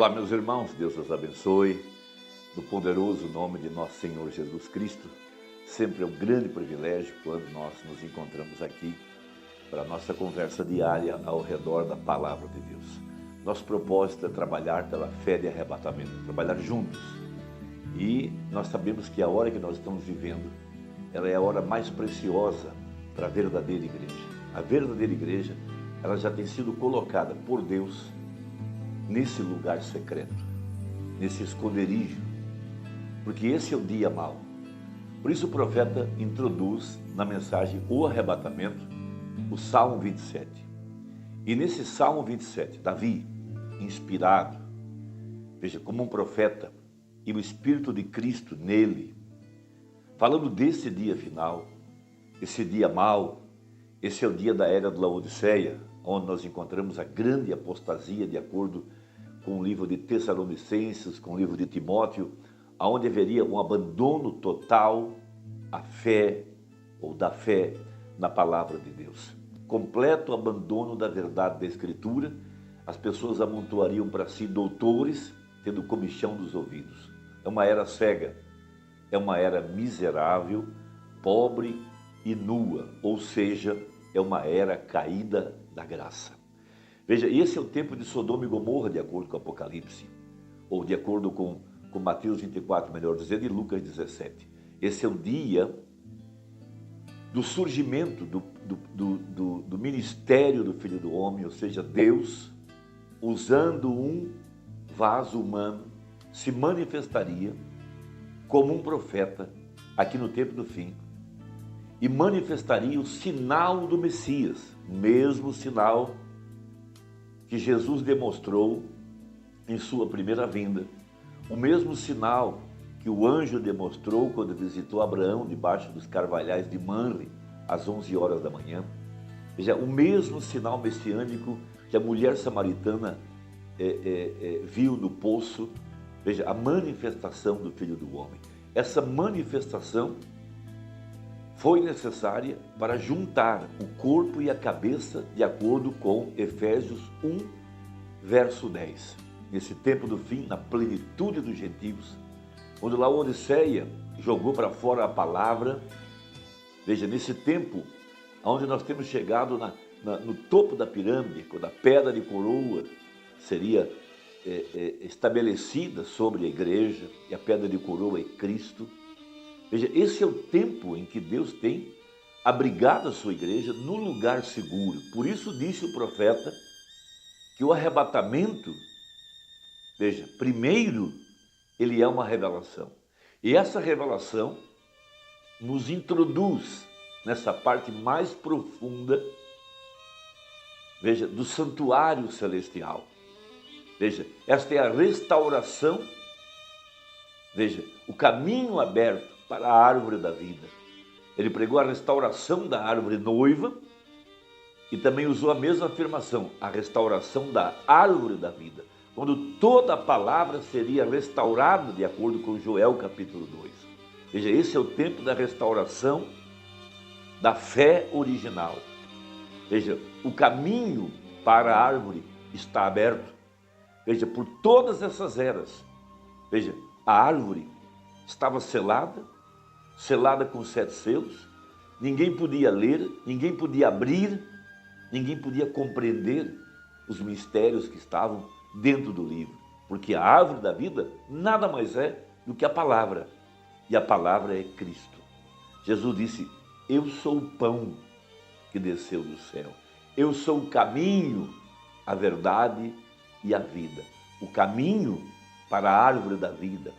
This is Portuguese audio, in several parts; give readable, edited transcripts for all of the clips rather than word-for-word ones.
Olá, meus irmãos, Deus os abençoe. No poderoso nome de nosso Senhor Jesus Cristo, sempre é um grande privilégio quando nós nos encontramos aqui para a nossa conversa diária ao redor da Palavra de Deus. Nosso propósito é trabalhar pela fé de arrebatamento, trabalhar juntos. E nós sabemos que a hora que nós estamos vivendo, ela é a hora mais preciosa para a verdadeira igreja. A verdadeira igreja, ela já tem sido colocada por Deus nesse lugar secreto, nesse esconderijo, porque esse é o dia mau. Por isso o profeta introduz na mensagem o arrebatamento, o Salmo 27. E nesse Salmo 27, Davi, inspirado, veja, como um profeta, e o Espírito de Cristo nele, falando desse dia final, esse dia mau, esse é o dia da era de Laodiceia, onde nós encontramos a grande apostasia, de acordo com o livro de Tessalonicenses, com o livro de Timóteo, onde haveria um abandono total à fé, ou da fé na palavra de Deus. Completo abandono da verdade da Escritura, as pessoas amontoariam para si doutores, tendo comichão dos ouvidos. É uma era cega, é uma era miserável, pobre e nua, ou seja, é uma era caída da graça. Veja, esse é o tempo de Sodoma e Gomorra, de acordo com o Apocalipse, ou de acordo com Mateus 24, melhor dizendo, e Lucas 17. Esse é o dia do surgimento do ministério do Filho do Homem, ou seja, Deus, usando um vaso humano, se manifestaria como um profeta aqui no tempo do fim e manifestaria o sinal do Messias, o mesmo sinal que Jesus demonstrou em sua primeira vinda, o mesmo sinal que o anjo demonstrou quando visitou Abraão debaixo dos carvalhais de Manre, às 11 horas da manhã. Veja, o mesmo sinal messiânico que a mulher samaritana viu no poço. Veja, a manifestação do Filho do Homem. Essa manifestação foi necessária para juntar o corpo e a cabeça, de acordo com Efésios 1, verso 10. Nesse tempo do fim, na plenitude dos gentios, quando Laodiceia jogou para fora a palavra, veja, nesse tempo, onde nós temos chegado no topo da pirâmide, quando a pedra de coroa seria estabelecida sobre a igreja, e a pedra de coroa é Cristo. Veja, esse é o tempo em que Deus tem abrigado a sua igreja no lugar seguro. Por isso disse o profeta que o arrebatamento, veja, primeiro ele é uma revelação. E essa revelação nos introduz nessa parte mais profunda, veja, do santuário celestial. Veja, esta é a restauração, veja, o caminho aberto para a árvore da vida. Ele pregou a restauração da árvore noiva e também usou a mesma afirmação, a restauração da árvore da vida, quando toda a palavra seria restaurada, de acordo com Joel capítulo 2. Veja, esse é o tempo da restauração da fé original. Veja, o caminho para a árvore está aberto. Veja, por todas essas eras, veja, a árvore estava selada com 7 selos, ninguém podia ler, ninguém podia abrir, ninguém podia compreender os mistérios que estavam dentro do livro, porque a árvore da vida nada mais é do que a palavra, e a palavra é Cristo. Jesus disse, eu sou o pão que desceu do céu, eu sou o caminho, a verdade e a vida, o caminho para a árvore da vida.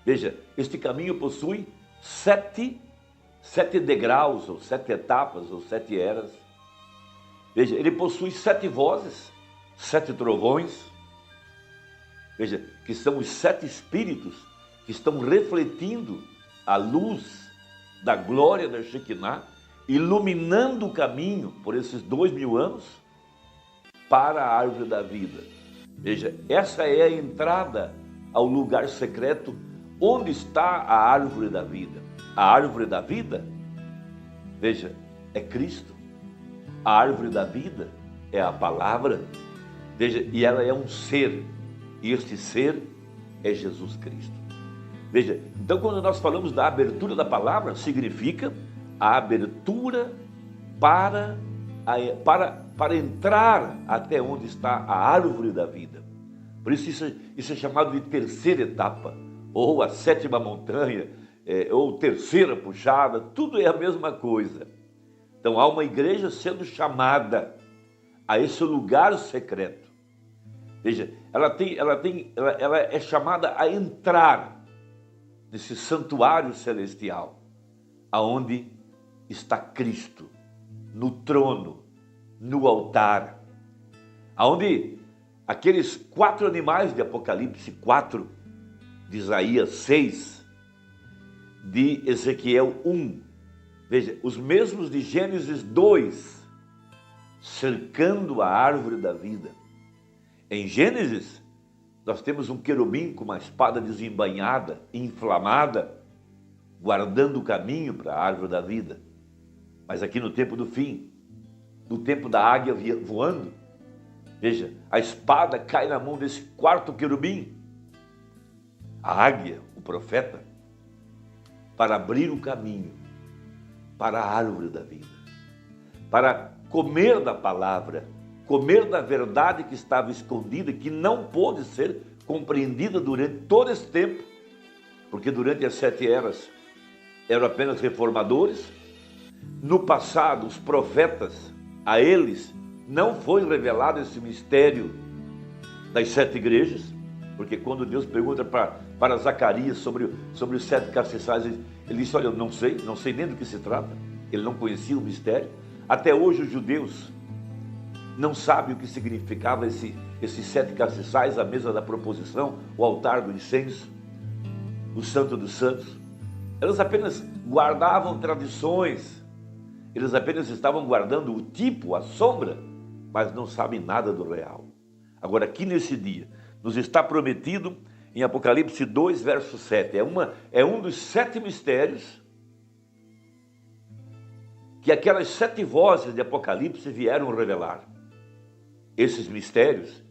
Veja, este caminho possui 7 degraus, ou 7 etapas, ou 7 eras. Veja, ele possui 7 vozes, 7 trovões. Veja, que são os 7 espíritos que estão refletindo a luz da glória da Shekinah, iluminando o caminho por esses 2000 anos para a árvore da vida. Veja, essa é a entrada ao lugar secreto onde está a árvore da vida. A árvore da vida, veja, é Cristo. A árvore da vida é a palavra. Veja, e ela é um ser. E este ser é Jesus Cristo. Veja, então quando nós falamos da abertura da palavra, significa a abertura para entrar até onde está a árvore da vida. Por isso é chamado de terceira etapa, ou a sétima montanha, ou terceira puxada, tudo é a mesma coisa. Então há uma igreja sendo chamada a esse lugar secreto. Veja, ela é chamada a entrar nesse santuário celestial, aonde está Cristo, no trono, no altar, aonde aqueles 4 animais de Apocalipse 4, de Isaías 6, de Ezequiel 1, veja, os mesmos de Gênesis 2, cercando a árvore da vida. Em Gênesis, nós temos um querubim com uma espada desembainhada, inflamada, guardando o caminho para a árvore da vida. Mas aqui no tempo do fim, no tempo da águia voando, veja, a espada cai na mão desse 4º querubim, a águia, o profeta, para abrir o caminho para a árvore da vida, para comer da palavra, comer da verdade que estava escondida, que não pôde ser compreendida durante todo esse tempo, porque durante as 7 eras eram apenas reformadores. No passado, os profetas, a eles não foi revelado esse mistério das 7 igrejas, porque quando Deus pergunta para Zacarias sobre os 7 castiçais, ele disse: olha, eu não sei nem do que se trata. Ele não conhecia o mistério. Até hoje os judeus não sabem o que significava esses 7 castiçais, a mesa da proposição, o altar do incenso, o santo dos santos. Eles apenas guardavam tradições, eles apenas estavam guardando o tipo, a sombra, mas não sabem nada do real. Agora, aqui nesse dia, nos está prometido em Apocalipse 2, verso 7. É um dos 7 mistérios que aquelas 7 vozes de Apocalipse vieram revelar. Esses mistérios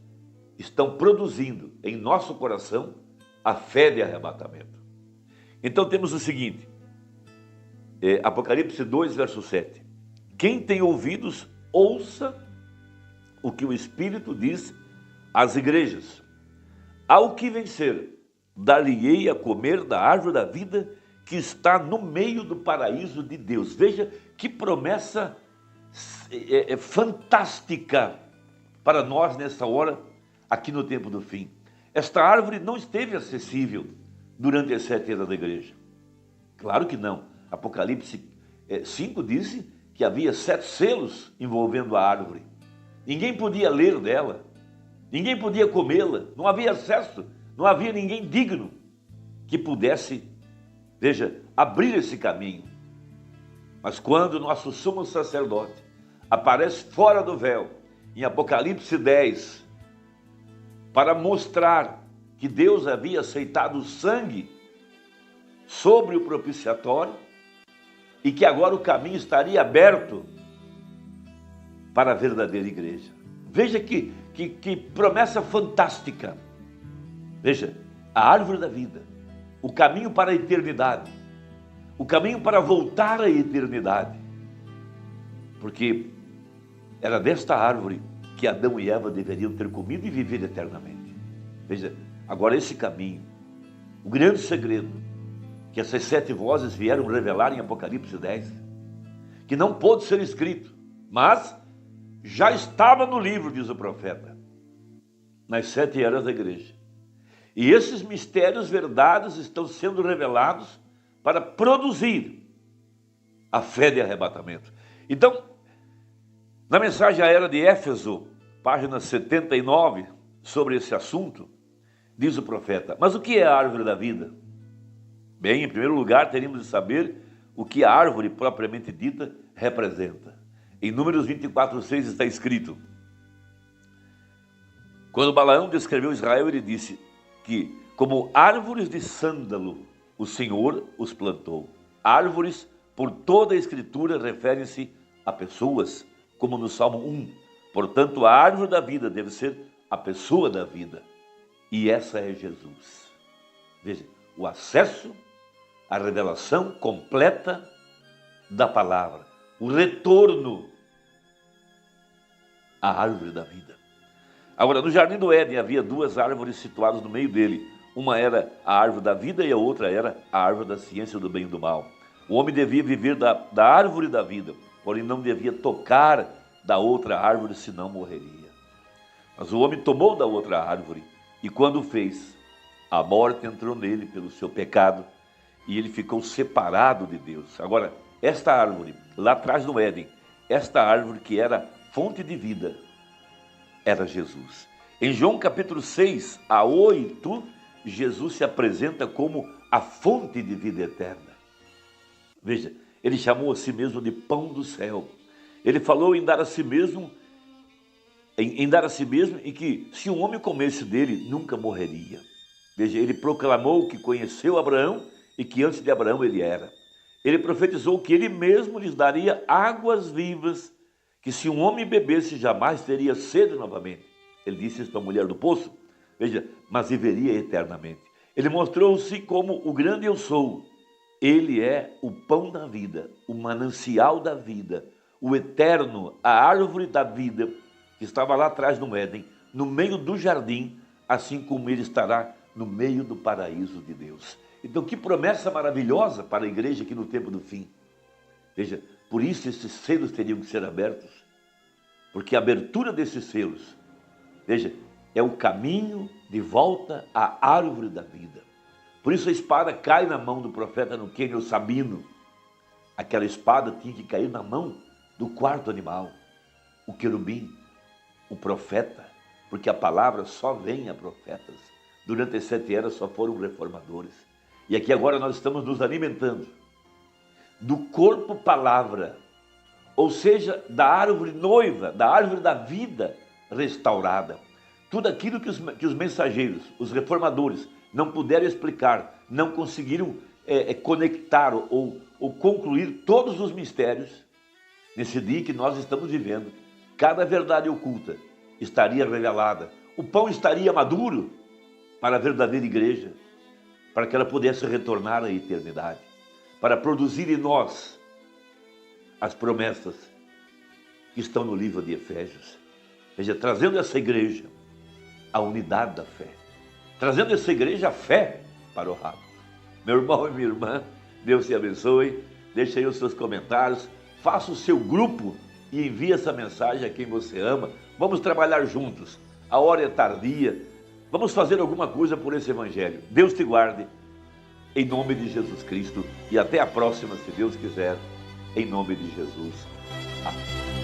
estão produzindo em nosso coração a fé de arrebatamento. Então temos o seguinte, Apocalipse 2, verso 7. Quem tem ouvidos, ouça o que o Espírito diz às igrejas. Ao que vencer, dar-lhe-ei a comer da árvore da vida que está no meio do paraíso de Deus. Veja que promessa fantástica para nós nessa hora, aqui no tempo do fim. Esta árvore não esteve acessível durante as 7 eras da igreja. Claro que não. Apocalipse 5 disse que havia 7 selos envolvendo a árvore. Ninguém podia ler dela, ninguém podia comê-la, não havia acesso, não havia ninguém digno que pudesse, veja, abrir esse caminho. Mas quando nosso sumo sacerdote aparece fora do véu, em Apocalipse 10, para mostrar que Deus havia aceitado o sangue sobre o propiciatório e que agora o caminho estaria aberto para a verdadeira igreja. Veja que promessa fantástica. Veja, a árvore da vida, o caminho para a eternidade, o caminho para voltar à eternidade, porque era desta árvore que Adão e Eva deveriam ter comido e viver eternamente. Veja, agora esse caminho, o grande segredo que essas 7 vozes vieram revelar em Apocalipse 10, que não pôde ser escrito, mas já estava no livro, diz o profeta, nas 7 eras da igreja. E esses mistérios, verdades, estão sendo revelados para produzir a fé de arrebatamento. Então, na mensagem à era de Éfeso, página 79, sobre esse assunto, diz o profeta: mas o que é a árvore da vida? Bem, em primeiro lugar, teríamos de saber o que a árvore propriamente dita representa. Em Números 24:6 está escrito: quando Balaão descreveu Israel, ele disse que, como árvores de sândalo, o Senhor os plantou. Árvores, por toda a Escritura, referem-se a pessoas, como no Salmo 1. Portanto, a árvore da vida deve ser a pessoa da vida. E essa é Jesus. Veja, o acesso à revelação completa da palavra, o retorno à árvore da vida. Agora, no jardim do Éden havia duas árvores situadas no meio dele. Uma era a árvore da vida e a outra era a árvore da ciência do bem e do mal. O homem devia viver da árvore da vida, porém não devia tocar da outra árvore, senão morreria. Mas o homem tomou da outra árvore e quando o fez, a morte entrou nele pelo seu pecado e ele ficou separado de Deus. Agora, esta árvore, lá atrás no Éden, esta árvore que era fonte de vida, era Jesus. Em João capítulo 6 a 8, Jesus se apresenta como a fonte de vida eterna. Veja, ele chamou a si mesmo de pão do céu. Ele falou em dar a si mesmo, e que se um homem comesse dele, nunca morreria. Veja, ele proclamou que conheceu Abraão e que antes de Abraão ele era. Ele profetizou que ele mesmo lhes daria águas vivas, que se um homem bebesse jamais teria sede novamente. Ele disse isso para a mulher do poço, veja, mas viveria eternamente. Ele mostrou-se como o grande eu sou. Ele é o pão da vida, o manancial da vida, o eterno, a árvore da vida, que estava lá atrás no Éden, no meio do jardim, assim como ele estará no meio do paraíso de Deus. Então, que promessa maravilhosa para a igreja aqui no tempo do fim. Veja, por isso esses selos teriam que ser abertos, porque a abertura desses selos, veja, é o caminho de volta à árvore da vida. Por isso a espada cai na mão do profeta no Quênio Sabino. Aquela espada tinha que cair na mão do quarto animal, o querubim, o profeta, porque a palavra só vem a profetas. Durante as 7 eras só foram reformadores. E aqui agora nós estamos nos alimentando do corpo palavra, ou seja, da árvore noiva, da árvore da vida restaurada. Tudo aquilo que os mensageiros, os reformadores, não puderam explicar, não conseguiram conectar ou concluir todos os mistérios, nesse dia que nós estamos vivendo, cada verdade oculta estaria revelada. O pão estaria maduro para a verdadeira igreja, para que ela pudesse retornar à eternidade, para produzir em nós as promessas que estão no livro de Efésios. Veja, trazendo essa igreja a unidade da fé, trazendo essa igreja a fé para o rapto. Meu irmão e minha irmã, Deus te abençoe. Deixe aí os seus comentários, faça o seu grupo e envie essa mensagem a quem você ama. Vamos trabalhar juntos. A hora é tardia. Vamos fazer alguma coisa por esse evangelho. Deus te guarde, em nome de Jesus Cristo. E até a próxima, se Deus quiser, em nome de Jesus. Amém.